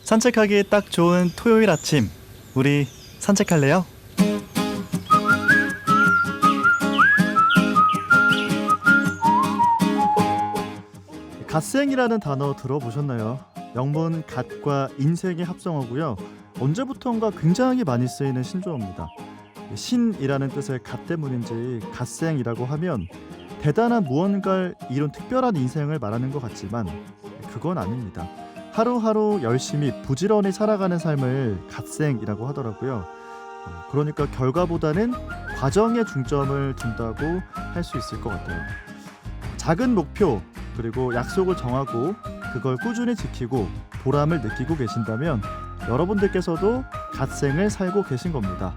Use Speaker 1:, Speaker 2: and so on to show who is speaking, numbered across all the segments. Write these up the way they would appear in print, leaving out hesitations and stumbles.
Speaker 1: 산책하기 딱 좋은 토요일 아침, 우리 산책할래요? 갓생이라는 단어 들어보셨나요? 영문 갓과 인생의 합성어고요. 언제부턴가 굉장히 많이 쓰이는 신조어입니다. 신이라는 뜻의 갓 때문인지 갓생이라고 하면 대단한 무언가를 이룬 특별한 인생을 말하는 것 같지만 그건 아닙니다. 하루하루 열심히 부지런히 살아가는 삶을 갓생이라고 하더라고요. 그러니까 결과보다는 과정에 중점을 둔다고 할 수 있을 것 같아요. 작은 목표 그리고 약속을 정하고 그걸 꾸준히 지키고 보람을 느끼고 계신다면 여러분들께서도 갓생을 살고 계신 겁니다.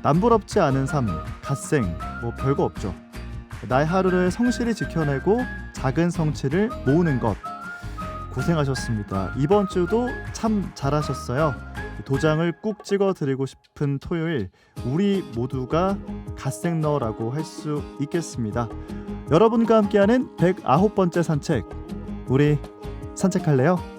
Speaker 1: 남부럽지 않은 삶, 갓생, 별거 없죠. 나의 하루를 성실히 지켜내고 작은 성취를 모으는 것. 고생하셨습니다. 이번 주도 참 잘하셨어요. 도장을 꾹 찍어드리고 싶은 토요일, 우리 모두가 갓생너라고 할 수 있겠습니다. 여러분과 함께하는 109번째 산책, 우리 산책할래요?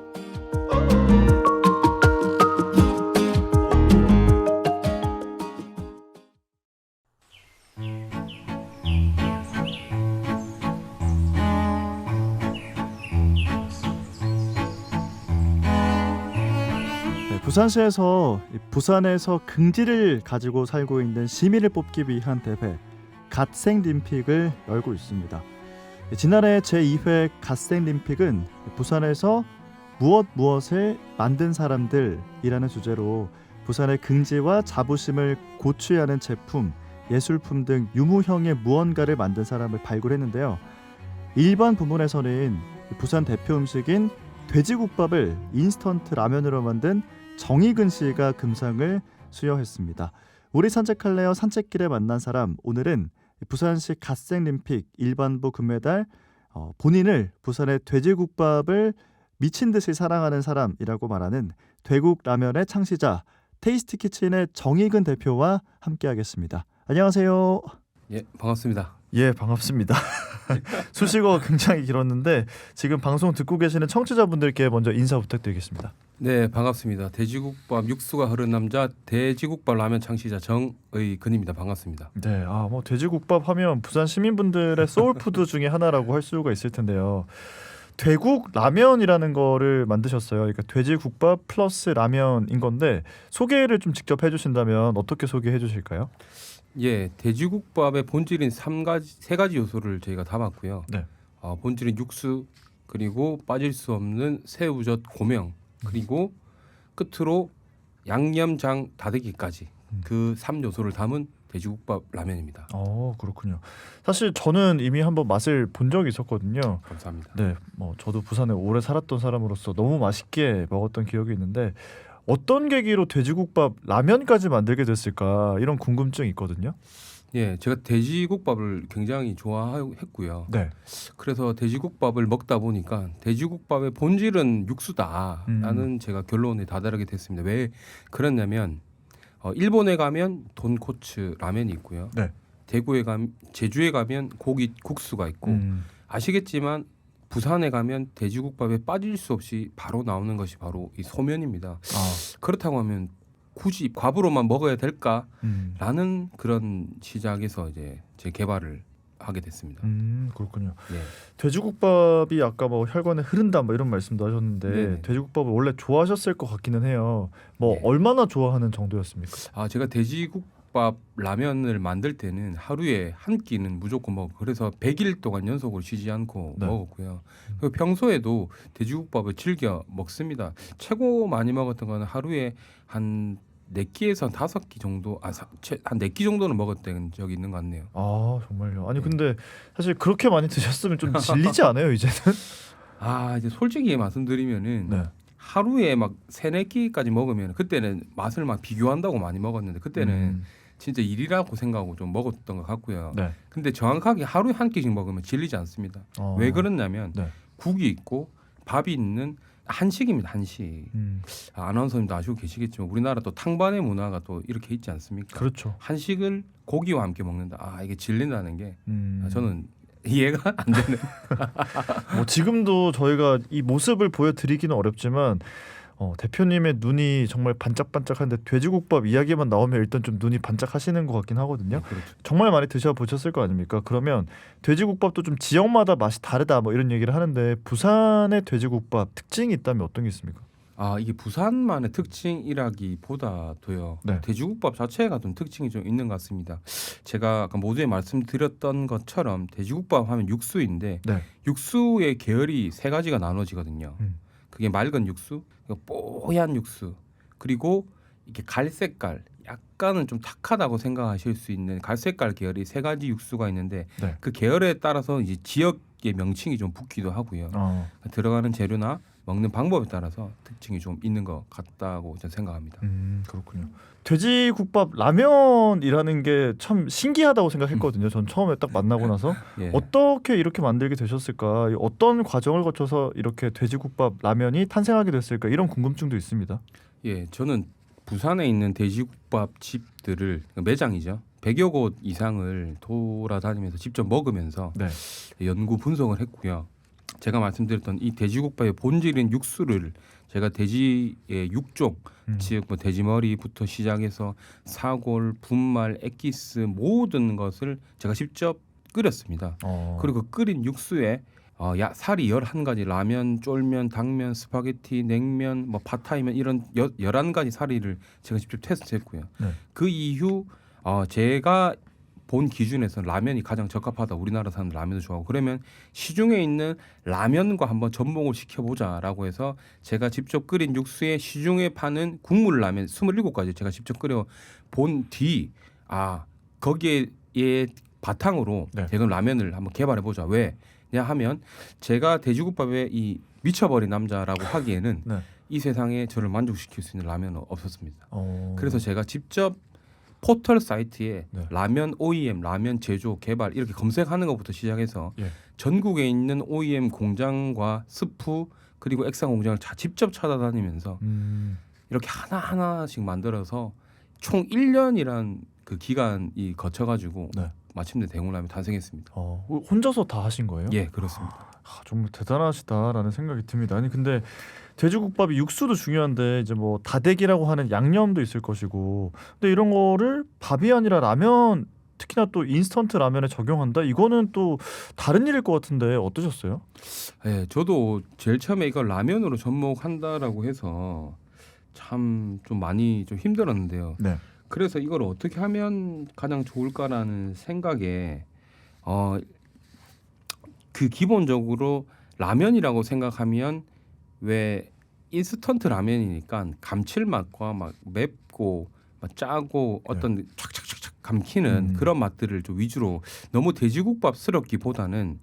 Speaker 1: 부산에서 긍지를 가지고 살고 있는 시민을 뽑기 위한 대회 갓생림픽을 열고 있습니다. 지난해 제2회 갓생림픽은 부산에서 무엇을 만든 사람들이라는 주제로 부산의 긍지와 자부심을 고취하는 제품, 예술품 등 유무형의 무언가를 만든 사람을 발굴했는데요. 일반 부문에서는 부산 대표 음식인 돼지국밥을 인스턴트 라면으로 만든 정익은 씨가 금상을 수여했습니다. 우리 산책할래요? 산책길에 만난 사람, 오늘은 부산시 갓생림픽 일반부 금메달, 본인을 부산의 돼지국밥을 미친 듯이 사랑하는 사람이라고 말하는 돼국라면의 창시자 테이스티키친의 정익은 대표와 함께하겠습니다. 안녕하세요.
Speaker 2: 예, 반갑습니다.
Speaker 1: 예, 반갑습니다. 수식어가 굉장히 길었는데 지금 방송 듣고 계시는 청취자분들께 먼저 인사 부탁드리겠습니다.
Speaker 2: 네, 반갑습니다. 돼지국밥 육수가 흐른 남자 돼지국밥 라면 창시자 정의근입니다. 반갑습니다.
Speaker 1: 네, 돼지국밥 하면 부산 시민분들의 소울푸드 중에 하나라고 할 수가 있을 텐데요. 돼국 라면이라는 거를 만드셨어요. 그러니까 돼지국밥 플러스 라면인 건데 소개를 좀 직접 해주신다면 어떻게 소개해 주실까요?
Speaker 2: 예, 돼지국밥의 본질인 세 가지 요소를 저희가 담았고요.
Speaker 1: 네.
Speaker 2: 본질인 육수, 그리고 빠질 수 없는 새우젓 고명, 그리고 끝으로 양념장 다대기까지 그 3요소를 담은 돼지국밥 라면입니다.
Speaker 1: 그렇군요. 사실 저는 이미 한번 맛을 본 적이 있었거든요.
Speaker 2: 감사합니다.
Speaker 1: 네, 저도 부산에 오래 살았던 사람으로서 너무 맛있게 먹었던 기억이 있는데 어떤 계기로 돼지국밥 라면까지 만들게 됐을까 이런 궁금증이 있거든요.
Speaker 2: 예, 제가 돼지국밥을 굉장히 좋아했고요.
Speaker 1: 네.
Speaker 2: 그래서 돼지국밥을 먹다 보니까 돼지국밥의 본질은 육수다라는 제가 결론에 다다르게 됐습니다. 왜 그랬냐면 일본에 가면 돈코츠 라면이 있고요.
Speaker 1: 네.
Speaker 2: 제주에 가면 고기 국수가 있고 아시겠지만 부산에 가면 돼지국밥에 빠질 수 없이 바로 나오는 것이 바로 이 소면입니다. 그렇다고 하면 굳이 밥으로만 먹어야 될까라는 그런 시작에서 이제 제 개발을 하게 됐습니다.
Speaker 1: 그렇군요.
Speaker 2: 네.
Speaker 1: 돼지국밥이 아까 혈관에 흐른다 이런 말씀도 하셨는데
Speaker 2: 네네.
Speaker 1: 돼지국밥을 원래 좋아하셨을 것 같기는 해요.
Speaker 2: 네.
Speaker 1: 얼마나 좋아하는 정도였습니까?
Speaker 2: 제가 돼지국밥 라면을 만들 때는 하루에 한 끼는 무조건 먹고 그래서 100일 동안 연속으로 쉬지 않고
Speaker 1: 네.
Speaker 2: 먹었고요. 그리고 평소에도 돼지국밥을 즐겨 먹습니다. 최고 많이 먹었던 거는 하루에 한 4끼에서 5끼 정도, 한 4끼 정도는 먹었던 적이 있는 것 같네요.
Speaker 1: 정말요? 아니
Speaker 2: 네.
Speaker 1: 근데 사실 그렇게 많이 드셨으면 좀 질리지 않아요 이제는?
Speaker 2: 이제 솔직히 말씀드리면은
Speaker 1: 네.
Speaker 2: 하루에 막 3-4끼까지 먹으면 그때는 맛을 막 비교한다고 많이 먹었는데 그때는 진짜 일이라고 생각하고 좀 먹었던 것 같고요.
Speaker 1: 네.
Speaker 2: 근데 정확하게 하루에 한 끼씩 먹으면 질리지 않습니다. 왜 그러냐면
Speaker 1: 네.
Speaker 2: 국이 있고 밥이 있는 한식입니다. 한식. 아나운서님도 아시고 계시겠지만 우리나라 또 탕반의 문화가 또 이렇게 있지 않습니까?
Speaker 1: 그렇죠.
Speaker 2: 한식을 고기와 함께 먹는다. 이게 질린다는 게 저는 이해가 안 되는.
Speaker 1: 지금도 저희가 이 모습을 보여드리기는 어렵지만 대표님의 눈이 정말 반짝반짝한데 돼지국밥 이야기만 나오면 일단 좀 눈이 반짝하시는 것 같긴 하거든요.
Speaker 2: 네, 그렇죠.
Speaker 1: 정말 많이 드셔보셨을 거 아닙니까? 그러면 돼지국밥도 좀 지역마다 맛이 다르다 뭐 이런 얘기를 하는데 부산의 돼지국밥 특징이 있다면 어떤 게 있습니까?
Speaker 2: 이게 부산만의 특징이라기보다도요.
Speaker 1: 네.
Speaker 2: 돼지국밥 자체가 좀 특징이 좀 있는 것 같습니다. 제가 아까 모두에 말씀드렸던 것처럼 돼지국밥 하면 육수인데
Speaker 1: 네.
Speaker 2: 육수의 계열이 세 가지가 나눠지거든요. 그게 맑은 육수, 뽀얀 육수, 그리고 이게 갈색깔, 약간은 좀 탁하다고 생각하실 수 있는 갈색깔 계열이 세 가지 육수가 있는데
Speaker 1: 네.
Speaker 2: 그 계열에 따라서 이제 지역의 명칭이 좀 붙기도 하고요. 들어가는 재료나 먹는 방법에 따라서 특징이 좀 있는 것 같다고 저는 생각합니다.
Speaker 1: 그렇군요. 돼지국밥 라면이라는 게 참 신기하다고 생각했거든요. 전 처음에 딱 만나고 나서
Speaker 2: 예.
Speaker 1: 어떻게 이렇게 만들게 되셨을까? 어떤 과정을 거쳐서 이렇게 돼지국밥 라면이 탄생하게 됐을까? 이런 궁금증도 있습니다.
Speaker 2: 예, 저는 부산에 있는 돼지국밥 집들을 매장이죠. 100여 곳 이상을 돌아다니면서 직접 먹으면서
Speaker 1: 네.
Speaker 2: 연구 분석을 했고요. 제가 말씀드렸던 이 돼지국밥의 본질인 육수를 제가 돼지의 육종, 즉 뭐 돼지머리부터 시작해서 사골, 분말, 액기스 모든 것을 제가 직접 끓였습니다. 그리고 끓인 육수에 살이 11가지 라면, 쫄면, 당면, 스파게티, 냉면, 뭐 팟타이면 이런 11가지 사리를 제가 직접 테스트했고요.
Speaker 1: 네.
Speaker 2: 그 이후 제가 본 기준에서 라면이 가장 적합하다. 우리나라 사람들 라면을 좋아하고 그러면 시중에 있는 라면과 한번 접목을 시켜보자라고 해서 제가 직접 끓인 육수에 시중에 파는 국물 라면 27가지 제가 직접 끓여 본 뒤 거기에 바탕으로
Speaker 1: 네.
Speaker 2: 제가 라면을 한번 개발해보자. 왜냐 하면 제가 돼지국밥에 이 미쳐버린 남자라고 하기에는
Speaker 1: 네.
Speaker 2: 이 세상에 저를 만족시킬 수 있는 라면은 없었습니다. 그래서 제가 직접 포털 사이트에
Speaker 1: 네.
Speaker 2: 라면 OEM, 라면 제조, 개발 이렇게 검색하는 것부터 시작해서
Speaker 1: 예.
Speaker 2: 전국에 있는 OEM 공장과 스프 그리고 액상 공장을 직접 찾아다니면서 이렇게 하나하나씩 만들어서 총 1년이란 그 기간이 거쳐가지고
Speaker 1: 네.
Speaker 2: 마침내 대웅라면이 탄생했습니다.
Speaker 1: 혼자서 다 하신 거예요?
Speaker 2: 예, 그렇습니다.
Speaker 1: 정말 대단하시다라는 생각이 듭니다. 아니 근데 돼지국밥이 육수도 중요한데 이제 뭐 다대기라고 하는 양념도 있을 것이고, 근데 이런 거를 밥이 아니라 라면, 특히나 또 인스턴트 라면에 적용한다? 이거는 또 다른 일일 것 같은데 어떠셨어요?
Speaker 2: 예, 저도 제일 처음에 이걸 라면으로 접목한다라고 해서 참 좀 많이 좀 힘들었는데요.
Speaker 1: 네.
Speaker 2: 그래서 이걸 어떻게 하면 가장 좋을까라는 생각에 그 기본적으로 라면이라고 생각하면 왜 인스턴트 라면이니까 감칠맛과 막 맵고 막 짜고 어떤 촥촥촥촥 감키는 그런 맛들을 좀 위주로 너무 돼지국밥스럽기보다는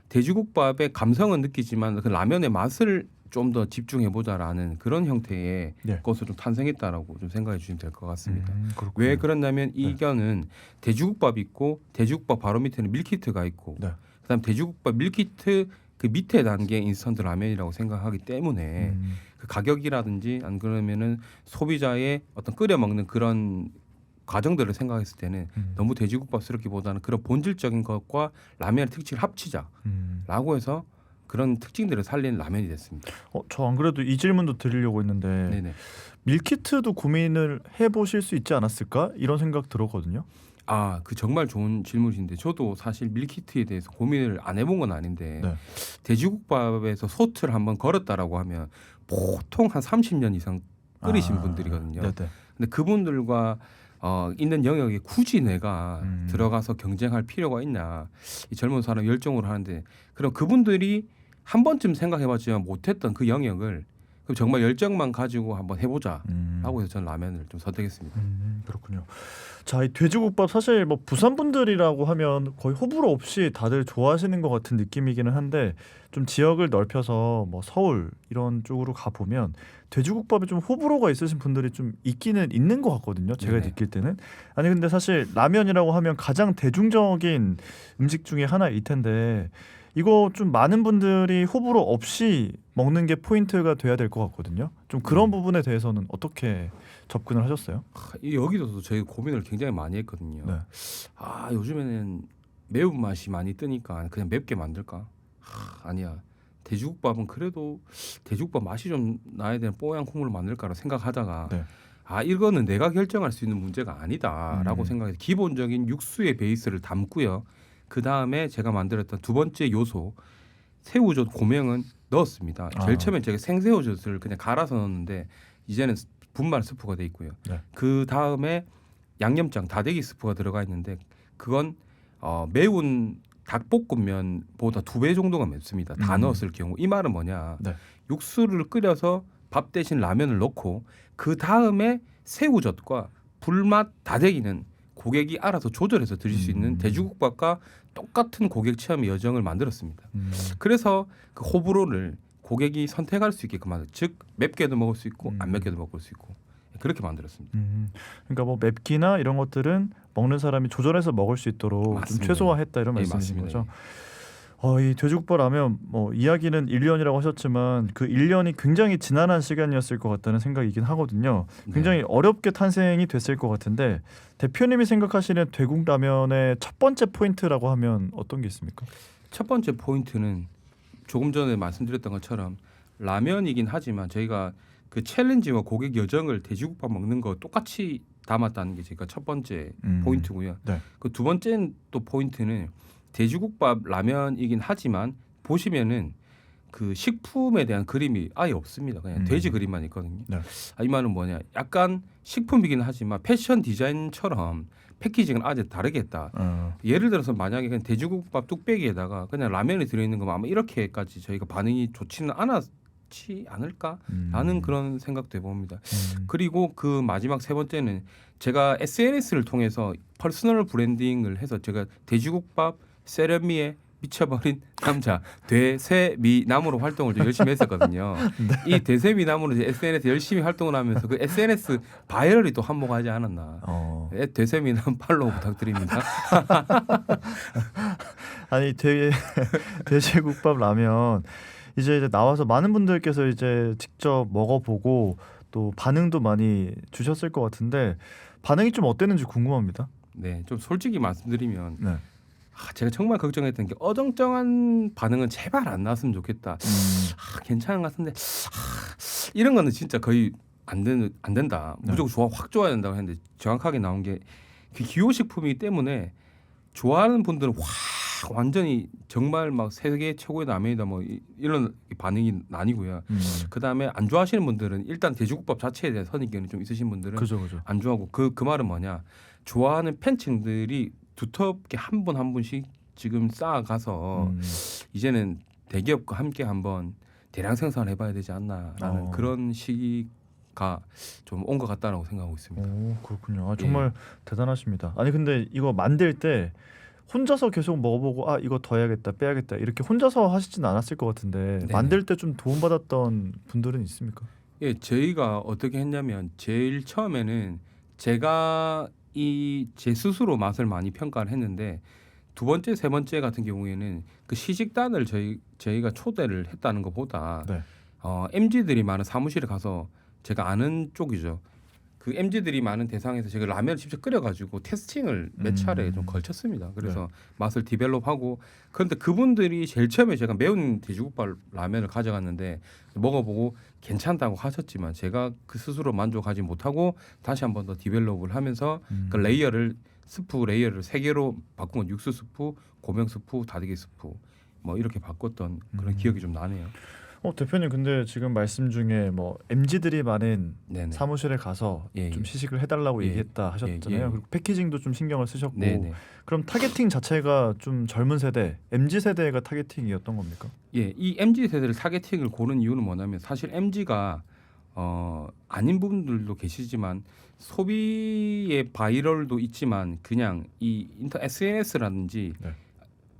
Speaker 2: 돼지국밥의 감성은 느끼지만 그 라면의 맛을 좀 더 집중해보자라는 그런 형태의 것으로 좀 탄생했다라고 좀 생각해 주시면 될 것 같습니다. 왜 그러냐면 이 견은 돼지국밥이 있고 돼지국밥 바로 밑에는 밀키트가 있고 그다음 돼지국밥 밀키트 그 밑에 단계 인스턴트 라면이라고 생각하기 때문에 그 가격이라든지 안 그러면은 소비자의 어떤 끓여 먹는 그런 과정들을 생각했을 때는 너무 돼지국밥스럽기보다는 그런 본질적인 것과 라면의 특징을 합치자라고 해서 그런 특징들을 살린 라면이 됐습니다.
Speaker 1: 저 안 그래도 이 질문도 드리려고 했는데
Speaker 2: 네네.
Speaker 1: 밀키트도 고민을 해보실 수 있지 않았을까? 이런 생각 들었거든요.
Speaker 2: 그 정말 좋은 질문인데 저도 사실 밀키트에 대해서 고민을 안 해본 건 아닌데 돼지국밥에서 소트를 한번 걸었다라고 하면 보통 한 30년 이상 끓이신 분들이거든요. 근데 그분들과 있는 영역에 굳이 내가 들어가서 경쟁할 필요가 있냐. 이 젊은 사람 열정으로 하는데 그럼 그분들이 한 번쯤 생각해봤지만 못했던 그 영역을 그럼 정말 열정만 가지고 한번 해보자라고 해서 저는 라면을 좀 선택했습니다.
Speaker 1: 그렇군요. 자, 이 돼지국밥 사실 뭐 부산 분들이라고 하면 거의 호불호 없이 다들 좋아하시는 것 같은 느낌이기는 한데 좀 지역을 넓혀서 뭐 서울 이런 쪽으로 가 보면 돼지국밥에 좀 호불호가 있으신 분들이 좀 있기는 있는 것 같거든요. 제가 느낄 때는. 아니 근데 사실 라면이라고 하면 가장 대중적인 음식 중에 하나일 텐데 이거 좀 많은 분들이 호불호 없이 먹는 게 포인트가 돼야 될 것 같거든요. 좀 그런 부분에 대해서는 어떻게 접근을 하셨어요?
Speaker 2: 여기서도 저희 고민을 굉장히 많이 했거든요. 요즘에는 매운맛이 많이 뜨니까 그냥 맵게 만들까? 아니야. 돼지국밥은 그래도 돼지국밥 맛이 좀 나야 되는 뽀얀 국물을 만들까라 생각하다가
Speaker 1: 네.
Speaker 2: 아 이거는 내가 결정할 수 있는 문제가 아니다라고 생각해서 기본적인 육수의 베이스를 담고요. 그 다음에 제가 만들었던 두 번째 요소 새우젓 고명은 넣었습니다. 제일 처음에 제가 생새우젓을 그냥 갈아서 넣었는데 이제는 분말 스프가 돼 있고요.
Speaker 1: 네.
Speaker 2: 그 다음에 양념장 다대기 스프가 들어가 있는데 그건 매운 닭볶음면보다 2배 정도가 맵습니다. 다 넣었을 경우 이 말은 뭐냐?
Speaker 1: 네.
Speaker 2: 육수를 끓여서 밥 대신 라면을 넣고 그 다음에 새우젓과 불맛 다대기는 고객이 알아서 조절해서 드실 수 있는 돼지국밥과 똑같은 고객 체험의 여정을 만들었습니다. 그래서 그 호불호를 고객이 선택할 수 있게끔 만들, 즉 맵게도 먹을 수 있고 안 맵게도 먹을 수 있고 그렇게 만들었습니다.
Speaker 1: 그러니까 뭐 맵기나 이런 것들은 먹는 사람이 조절해서 먹을 수 있도록
Speaker 2: 맞습니다.
Speaker 1: 좀 최소화했다 이런
Speaker 2: 예,
Speaker 1: 말씀이신
Speaker 2: 맞습니다.
Speaker 1: 거죠. 이 돼지국밥 라면 뭐 이야기는 1년이라고 하셨지만 그 1년이 굉장히 지난한 시간이었을 것 같다는 생각이긴 하거든요. 굉장히 어렵게 탄생이 됐을 것 같은데 대표님이 생각하시는 대국 라면의 첫 번째 포인트라고 하면 어떤 게 있습니까?
Speaker 2: 첫 번째 포인트는 조금 전에 말씀드렸던 것처럼 라면이긴 하지만 저희가 그 챌린지와 고객 여정을 돼지국밥 먹는 거 똑같이 담았다는 게 제가 첫 번째 포인트고요.
Speaker 1: 네.
Speaker 2: 그 두 번째 또 포인트는 돼지국밥 라면이긴 하지만 보시면은 그 식품에 대한 그림이 아예 없습니다. 그냥 돼지 그림만 있거든요.
Speaker 1: 네.
Speaker 2: 이 말은 뭐냐? 약간 식품이긴 하지만 패션 디자인처럼 패키징을 아주 다르게 했다. 예를 들어서 만약에 그냥 돼지국밥 뚝배기에다가 그냥 라면이 들어있는 거면 아마 이렇게까지 저희가 반응이 좋지는 않았지 않을까라는 그런 생각도 해봅니다. 그리고 그 마지막 세 번째는 제가 SNS를 통해서 퍼스널 브랜딩을 해서 제가 돼지국밥 세련미에 미쳐버린 남자 되세미남으로 활동을 좀 열심히 했었거든요. 이 되세미남으로 이제 SNS 열심히 활동을 하면서 그 SNS 바이럴이 또 한몫하지 않았나. 되세미남 팔로우 부탁드립니다.
Speaker 1: 아니 돼지국밥 라면 이제 나와서 많은 분들께서 이제 직접 먹어보고 또 반응도 많이 주셨을 것 같은데 반응이 좀 어땠는지 궁금합니다.
Speaker 2: 네, 좀 솔직히 말씀드리면
Speaker 1: 네.
Speaker 2: 제가 정말 걱정했던 게 어정쩡한 반응은 제발 안 나왔으면 좋겠다. 괜찮은 것 같은데 이런 거는 진짜 거의 안 된다. 무조건 확 좋아야 된다고 했는데 정확하게 나온 게 그 기호식품이기 때문에 좋아하는 분들은 확 완전히 정말 막 세계 최고의 라면이다 뭐 이런 반응이 나뉘고요. 그 다음에 안 좋아하시는 분들은 일단 돼지국밥 자체에 대한 선입견이 좀 있으신 분들은
Speaker 1: 그죠.
Speaker 2: 안 좋아하고 그 말은 뭐냐? 좋아하는 팬층들이 두텁게 한 분 한 분씩 지금 쌓아가서 이제는 대기업과 함께 한번 대량 생산을 해봐야 되지 않나라는 그런 시기가 좀 온 것 같다라고 생각하고 있습니다.
Speaker 1: 오, 그렇군요. 정말 대단하십니다. 아니 근데 이거 만들 때 혼자서 계속 먹어보고 이거 더 해야겠다 빼야겠다 이렇게 혼자서 하시진 않았을 것 같은데
Speaker 2: 네네.
Speaker 1: 만들 때 좀 도움받았던 분들은 있습니까?
Speaker 2: 예, 저희가 어떻게 했냐면 제일 처음에는 제가 제 스스로 맛을 많이 평가를 했는데 두 번째, 세 번째 같은 경우에는 그 시식단을 저희가 초대를 했다는 것보다 MZ들이 많은 사무실에 가서 제가 아는 쪽이죠. 그 MZ들이 많은 대상에서 제가 라면을 직접 끓여가지고 테스팅을 몇 차례 좀 걸쳤습니다. 그래서 맛을 디벨롭하고 그런데 그분들이 제일 처음에 제가 매운 돼지국밥 라면을 가져갔는데 먹어보고 괜찮다고 하셨지만 제가 그 스스로 만족하지 못하고 다시 한 번 더 디벨롭을 하면서 그 스프 레이어를 3개로 바꾼 건 육수 스프, 고명 스프, 다대기 스프 뭐 이렇게 바꿨던 그런 기억이 좀 나네요.
Speaker 1: 대표님 근데 지금 말씀 중에 뭐 MZ들이 많은
Speaker 2: 네네.
Speaker 1: 사무실에 가서
Speaker 2: 예,
Speaker 1: 좀
Speaker 2: 예.
Speaker 1: 시식을 해달라고
Speaker 2: 예.
Speaker 1: 얘기했다 하셨잖아요.
Speaker 2: 예, 예.
Speaker 1: 그리고 패키징도 좀 신경을 쓰셨고
Speaker 2: 네네.
Speaker 1: 그럼 타겟팅 자체가 좀 젊은 세대, MZ 세대가 타겟팅이었던 겁니까?
Speaker 2: 예, 이 MZ 세대를 타겟팅을 고른 이유는 뭐냐면 사실 MZ가 아닌 분들도 계시지만 소비의 바이럴도 있지만 그냥 이 SNS라든지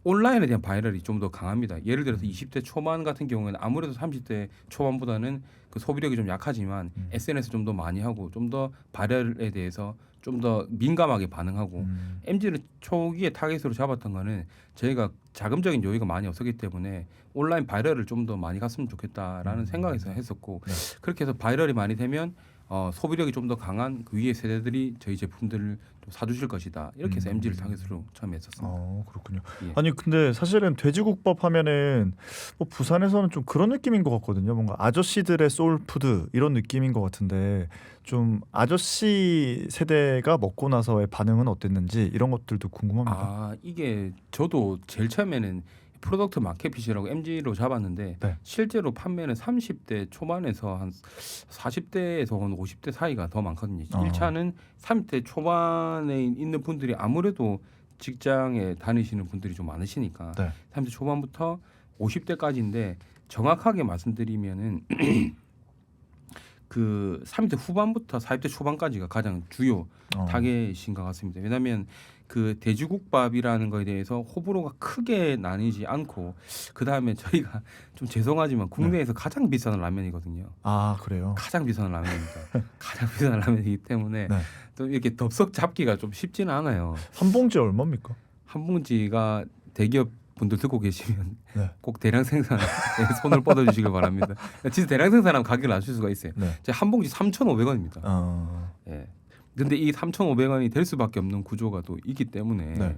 Speaker 2: 온라인에 대한 바이럴이 좀 더 강합니다. 예를 들어서 20대 초반 같은 경우에는 아무래도 30대 초반보다는 그 소비력이 좀 약하지만 SNS 좀 더 많이 하고 좀 더 바이럴에 대해서 좀 더 민감하게 반응하고 MZ를 초기에 타겟으로 잡았던 거는 저희가 자금적인 여유가 많이 없었기 때문에 온라인 바이럴을 좀 더 많이 갔으면 좋겠다라는 생각에서 했었고 그렇게 해서 바이럴이 많이 되면 소비력이 좀 더 강한 그 위의 세대들이 저희 제품들을 좀 사주실 것이다. 이렇게 해서 MG를 타겟으로 처음에 했었습니다.
Speaker 1: 그렇군요.
Speaker 2: 예.
Speaker 1: 아니 근데 사실은 돼지국밥 하면은 뭐 부산에서는 좀 그런 느낌인 것 같거든요. 뭔가 아저씨들의 소울푸드 이런 느낌인 것 같은데 좀 아저씨 세대가 먹고 나서의 반응은 어땠는지 이런 것들도 궁금합니다.
Speaker 2: 이게 저도 제일 처음에는 프로덕트 마켓핏이라고 MG로 잡았는데
Speaker 1: 네.
Speaker 2: 실제로 판매는 30대 초반에서 한 40대에서 한 50대 사이가 더 많거든요. 1차는 30대 초반에 있는 분들이 아무래도 직장에 다니시는 분들이 좀 많으시니까
Speaker 1: 네.
Speaker 2: 30대 초반부터 50대까지인데 정확하게 말씀드리면은 그 30대 후반부터 40대 초반까지가 가장 주요 타겟인 것 같습니다. 왜냐하면 그 돼지국밥이라는 거에 대해서 호불호가 크게 나뉘지 않고 그 다음에 저희가 좀 죄송하지만 국내에서 가장 비싼 라면이거든요.
Speaker 1: 아 그래요?
Speaker 2: 가장 비싼 라면입니다. 가장 비싼 라면이기 때문에
Speaker 1: 네.
Speaker 2: 또 이렇게 덥석 잡기가 좀 쉽지는 않아요.
Speaker 1: 한 봉지 얼마입니까?
Speaker 2: 한 봉지가 대기업 분들 듣고 계시면
Speaker 1: 네.
Speaker 2: 꼭 대량 생산에 손을 뻗어주시길 바랍니다. 진짜 대량 생산하면 가격을 낮출 수가 있어요.
Speaker 1: 네.
Speaker 2: 한 봉지 3,500원입니다.
Speaker 1: 네.
Speaker 2: 근데 이 3,500원이 될 수밖에 없는 구조가 또 있기 때문에
Speaker 1: 네.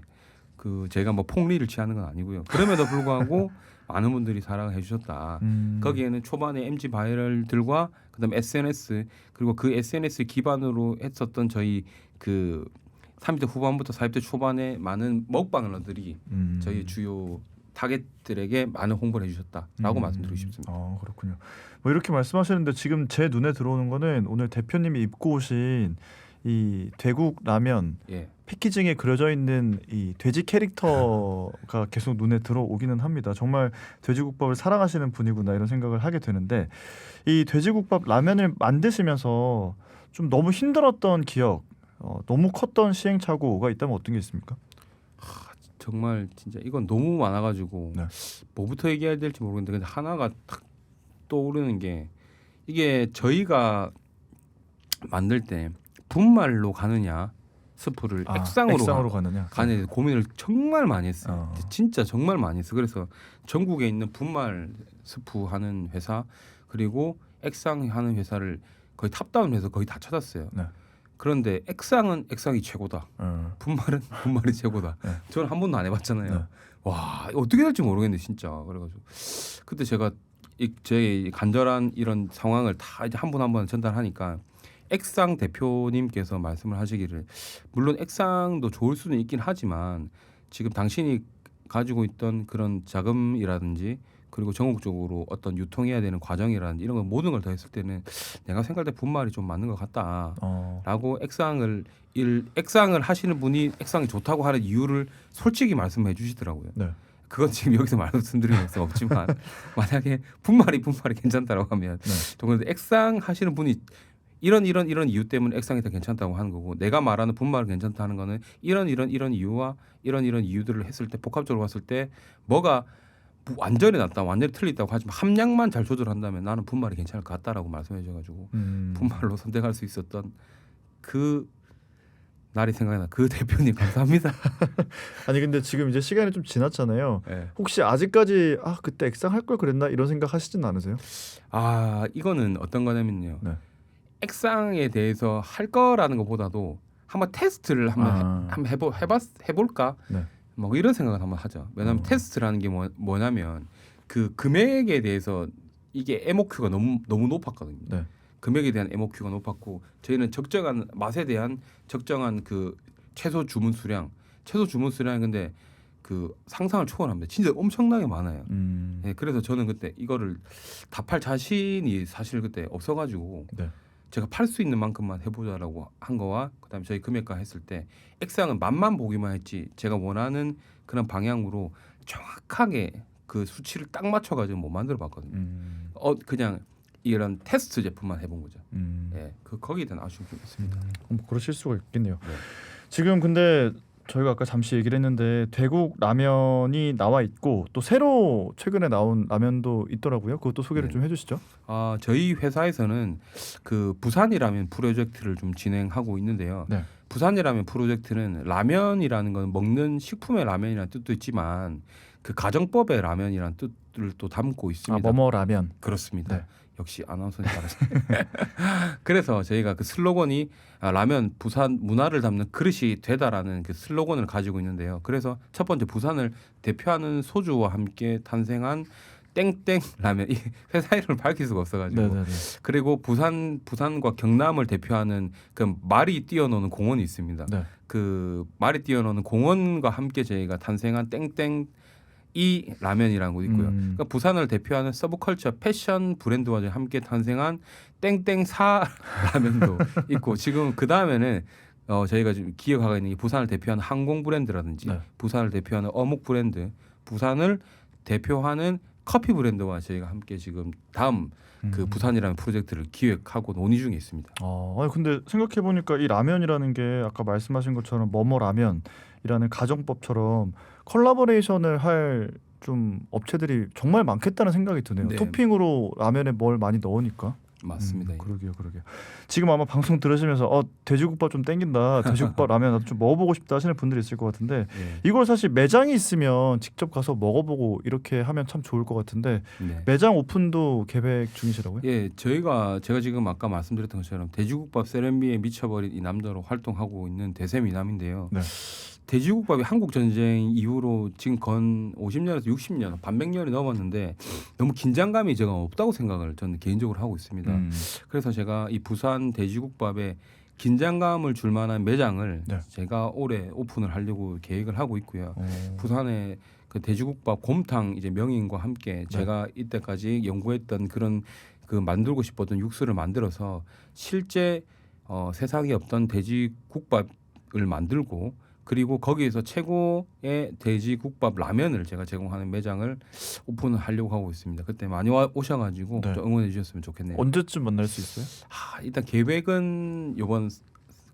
Speaker 2: 그 제가 뭐 폭리를 취하는 건 아니고요. 그럼에도 불구하고 많은 분들이 사랑해 주셨다. 거기에는 초반에 MG 바이럴들과 그다음에 SNS 그리고 그 SNS 기반으로 했었던 저희 그 30대 후반부터 40대 초반에 많은 먹방러들이 저희 주요 타겟들에게 많은 홍보를 해주셨다라고 말씀드리고 싶습니다.
Speaker 1: 그렇군요. 뭐 이렇게 말씀하시는데 지금 제 눈에 들어오는 거는 오늘 대표님이 입고 오신 이 대국 라면
Speaker 2: 예.
Speaker 1: 패키징에 그려져 있는 이 돼지 캐릭터가 계속 눈에 들어오기는 합니다. 정말 돼지국밥을 사랑하시는 분이구나 이런 생각을 하게 되는데 이 돼지국밥 라면을 만드시면서 좀 너무 힘들었던 기억, 너무 컸던 시행착오가 있다면 어떤 게 있습니까?
Speaker 2: 정말 진짜 이건 너무 많아가지고
Speaker 1: 네.
Speaker 2: 뭐부터 얘기해야 될지 모르겠는데 근데 하나가 탁 떠오르는 게 이게 저희가 만들 때 분말로 가느냐 스프를 액상으로
Speaker 1: 가느냐
Speaker 2: 가느냐 고민을 정말 많이 했어요. 진짜 정말 많이 했어요. 그래서 전국에 있는 분말 스프 하는 회사 그리고 액상 하는 회사를 거의 탑다운해서 거의 다 찾았어요.
Speaker 1: 네.
Speaker 2: 그런데 액상은 액상이 최고다. 분말은 분말이 최고다.
Speaker 1: 네.
Speaker 2: 저는 한 번도 안 해봤잖아요.
Speaker 1: 네.
Speaker 2: 와 어떻게 될지 모르겠네 진짜. 그래가지고 그때 제가 제 간절한 이런 상황을 다 이제 한 분 한 분 전달하니까 액상 대표님께서 말씀을 하시기를 물론 액상도 좋을 수는 있긴 하지만 지금 당신이 가지고 있던 그런 자금이라든지 그리고 전국적으로 어떤 유통해야 되는 과정이라든지 이런 거 모든 걸 더했을 때는 내가 생각할 때 분말이 좀 맞는 것 같다라고 액상을 하시는 분이 액상이 좋다고 하는 이유를 솔직히 말씀해 주시더라고요.
Speaker 1: 네.
Speaker 2: 그건 지금 여기서 말씀드릴 수 없지만 만약에 분말이 괜찮다라고 하면 정말 액상 하시는 분이 이런 이유 때문에 액상이 더 괜찮다고 하는 거고 내가 말하는 분말은 괜찮다는 거는 이런 이유와 이런 이유들을 했을 때 복합적으로 봤을 때 뭐가 완전히 낫다 완전히 틀리다고 하지만 함량만 잘 조절한다면 나는 분말이 괜찮을 것 같다라고 말씀해 주셔가지고 분말로 선택할 수 있었던 그 날이 생각나. 그 대표님 감사합니다.
Speaker 1: 아니 근데 지금 이제 시간이 좀 지났잖아요.
Speaker 2: 네.
Speaker 1: 혹시 아직까지 그때 액상 할 걸 그랬나 이런 생각 하시진 않으세요?
Speaker 2: 이거는 어떤 거냐면요.
Speaker 1: 네.
Speaker 2: 액상에 대해서 할 거라는 것보다도 한번 테스트를 한번 해볼까?
Speaker 1: 네.
Speaker 2: 뭐 이런 생각을 한번 하죠. 왜냐하면 테스트라는 게 뭐냐면 그 금액에 대해서 이게 MOQ가 너무 높았거든요.
Speaker 1: 네.
Speaker 2: 금액에 대한 MOQ가 높았고 저희는 적정한 맛에 대한 적정한 그 최소 주문 수량 근데 그 상상을 초월합니다. 진짜 엄청나게 많아요. 네, 그래서 저는 그때 이거를 다 팔 자신이 사실 그때 없어가지고
Speaker 1: 네.
Speaker 2: 제가 팔 수 있는 만큼만 해보자라고 한 거와 그다음에 저희 금액과 했을 때 액상은 맛만 보기만 했지 제가 원하는 그런 방향으로 정확하게 그 수치를 딱 맞춰가지고 못 만들어봤거든요. 그냥 이런 테스트 제품만 해본 거죠. 예, 거기에 대한 아쉬움이 좀 있습니다.
Speaker 1: 뭐 그러실 수가 있겠네요.
Speaker 2: 네.
Speaker 1: 지금 근데 저희가 아까 잠시 얘기를 했는데 대국 라면이 나와 있고 또 새로 최근에 나온 라면도 있더라고요. 그것도 소개를 좀 해주시죠.
Speaker 2: 저희 회사에서는 그 부산이라면 프로젝트를 좀 진행하고 있는데요.
Speaker 1: 네.
Speaker 2: 부산이라면 프로젝트는 라면이라는 건 먹는 식품의 라면이라는 뜻도 있지만 그 가정법의 라면이라는 뜻을 또 담고 있습니다.
Speaker 1: 뭐뭐 라면.
Speaker 2: 그렇습니다.
Speaker 1: 네.
Speaker 2: 역시 아나운서님 잘하시네. 그래서 저희가 그 슬로건이 라면 부산 문화를 담는 그릇이 되다라는 그 슬로건을 가지고 있는데요. 그래서 첫 번째 부산을 대표하는 소주와 함께 탄생한 땡땡 라면 이 회사 이름을 밝힐 수가 없어가지고
Speaker 1: 네네네.
Speaker 2: 그리고 부산과 경남을 대표하는 그 말이 뛰어노는 공원이 있습니다.
Speaker 1: 네.
Speaker 2: 그 말이 뛰어노는 공원과 함께 저희가 탄생한 땡땡 이 라면이라는 곳 있고요. 그러니까 부산을 대표하는 서브컬처 패션 브랜드와 함께 탄생한 땡땡사 라면도 있고 지금 그 다음에는 저희가 지금 기억하고 있는 게 부산을 대표하는 항공 브랜드라든지
Speaker 1: 네.
Speaker 2: 부산을 대표하는 어묵 브랜드, 부산을 대표하는 커피 브랜드와 저희가 함께 지금 다음 그 부산이라는 프로젝트를 기획하고 논의 중에 있습니다.
Speaker 1: 아니 근데 생각해 보니까 이 라면이라는 게 아까 말씀하신 것처럼 뭐뭐 라면이라는 가정법처럼 콜라보레이션을 할 좀 업체들이 정말 많겠다는 생각이 드네요.
Speaker 2: 네.
Speaker 1: 토핑으로 라면에 뭘 많이 넣으니까.
Speaker 2: 맞습니다.
Speaker 1: 그러게요. 지금 아마 방송 들으시면서 돼지국밥 좀 땡긴다. 돼지국밥 라면 나도 좀 먹어보고 싶다 하시는 분들이 있을 것 같은데
Speaker 2: 네.
Speaker 1: 이걸 사실 매장이 있으면 직접 가서 먹어보고 이렇게 하면 참 좋을 것 같은데
Speaker 2: 네.
Speaker 1: 매장 오픈도 계획 중이시라고요?
Speaker 2: 예, 제가 지금 아까 말씀드렸던 것처럼 돼지국밥 세련미에 미쳐버린 이 남자로 활동하고 있는 대세미남인데요.
Speaker 1: 네.
Speaker 2: 돼지국밥이 한국 전쟁 이후로 지금 건 50년에서 60년, 반백년이 넘었는데 너무 긴장감이 제가 없다고 생각을 저는 개인적으로 하고 있습니다. 그래서 제가 이 부산 돼지국밥에 긴장감을 줄 만한 매장을
Speaker 1: 네.
Speaker 2: 제가 올해 오픈을 하려고 계획을 하고 있고요.
Speaker 1: 오.
Speaker 2: 부산에 그 돼지국밥 곰탕 이제 명인과 함께 제가 이때까지 연구했던 그런 그 만들고 싶었던 육수를 만들어서 실제 세상에 없던 돼지국밥을 만들고 그리고 거기에서 최고의 돼지국밥 라면을 제가 제공하는 매장을 오픈을 하려고 하고 있습니다. 그때 많이 오셔가지고
Speaker 1: 네.
Speaker 2: 좀 응원해 주셨으면 좋겠네요.
Speaker 1: 언제쯤 만날 수 있어요?
Speaker 2: 일단 계획은 이번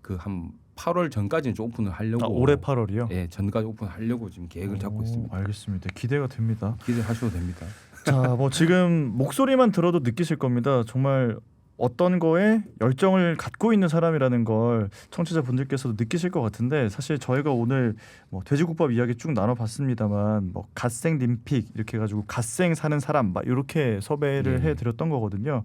Speaker 2: 그 한 8월 전까지는 좀 오픈을 하려고.
Speaker 1: 올해 8월이요?
Speaker 2: 예, 전까지 오픈하려고 지금 계획을 잡고 있습니다.
Speaker 1: 알겠습니다. 기대가 됩니다.
Speaker 2: 기대하셔도 됩니다.
Speaker 1: 자, 뭐 지금 목소리만 들어도 느끼실 겁니다. 정말 어떤 거에 열정을 갖고 있는 사람이라는 걸 청취자분들께서도 느끼실 것 같은데 사실 저희가 오늘 뭐 돼지국밥 이야기 쭉 나눠봤습니다만 뭐 갓생 님픽 이렇게 해가지고 갓생 사는 사람 막 이렇게 섭외를 해드렸던 거거든요.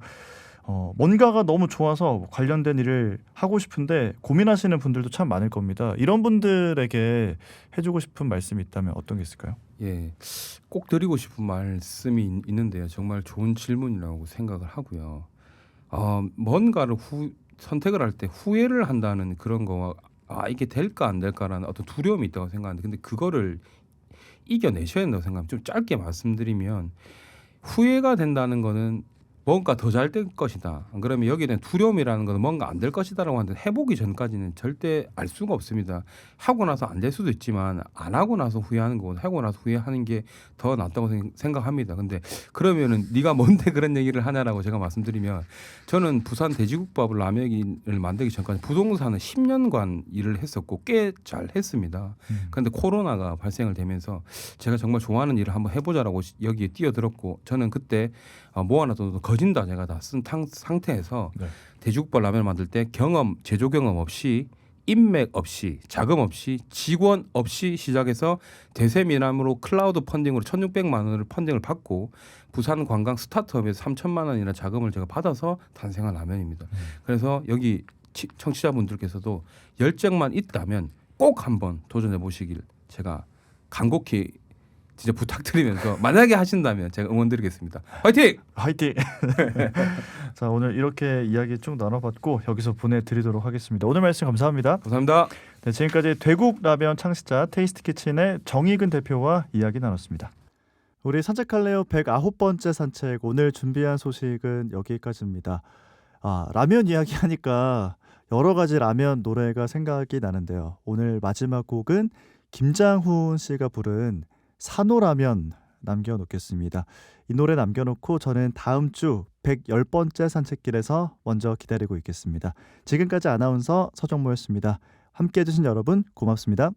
Speaker 1: 뭔가가 너무 좋아서 관련된 일을 하고 싶은데 고민하시는 분들도 참 많을 겁니다. 이런 분들에게 해주고 싶은 말씀이 있다면 어떤 게 있을까요?
Speaker 2: 예, 꼭 드리고 싶은 말씀이 있는데요. 정말 좋은 질문이라고 생각을 하고요. 뭔가를 선택을 할 때 후회를 한다는 그런 거와 이게 될까 안 될까라는 어떤 두려움이 있다고 생각하는데 근데 그거를 이겨내셔야 된다고 생각합니다. 좀 짧게 말씀드리면 후회가 된다는 거는 뭔가 더 잘 될 것이다. 안 그러면 여기에 대한 두려움이라는 것은 뭔가 안 될 것이다라고 하는데 해보기 전까지는 절대 알 수가 없습니다. 하고 나서 안 될 수도 있지만 안 하고 나서 후회하는 거고 하고 나서 후회하는 게 더 낫다고 생각합니다. 근데 그러면은 네가 뭔데 그런 얘기를 하냐라고 제가 말씀드리면 저는 부산 돼지국밥을 라면을 만들기 전까지 부동산을 10년간 일을 했었고 꽤 잘 했습니다. 그런데 코로나가 발생을 되면서 제가 정말 좋아하는 일을 한번 해보자라고 여기에 뛰어들었고 저는 그때 모아놨던 거진다 제가 다 쓴 상태에서 돼지국밥 라면을 만들 때 제조 경험 없이 인맥 없이 자금 없이 직원 없이 시작해서 대세미남으로 클라우드 펀딩으로 1,600만 원을 펀딩을 받고 부산 관광 스타트업에서 3,000만 원이나 자금을 제가 받아서 탄생한 라면입니다. 그래서 여기 청취자분들께서도 열정만 있다면 꼭 한번 도전해 보시길 제가 간곡히 진짜 부탁드리면서 만약에 하신다면 제가 응원드리겠습니다. 화이팅!
Speaker 1: 화이팅! 자, 오늘 이렇게 이야기 쭉 나눠봤고 여기서 보내드리도록 하겠습니다. 오늘 말씀 감사합니다.
Speaker 2: 감사합니다.
Speaker 1: 네, 지금까지 대국 라면 창시자 테이스트키친의 정익은 대표와 이야기 나눴습니다. 우리 산책할래요 109번째 산책 오늘 준비한 소식은 여기까지입니다. 라면 이야기하니까 여러 가지 라면 노래가 생각이 나는데요. 오늘 마지막 곡은 김장훈 씨가 부른 산호라면 남겨놓겠습니다. 이 노래 남겨놓고 저는 다음 주 110번째 산책길에서 먼저 기다리고 있겠습니다. 지금까지 아나운서 서정모였습니다. 함께해 주신 여러분 고맙습니다.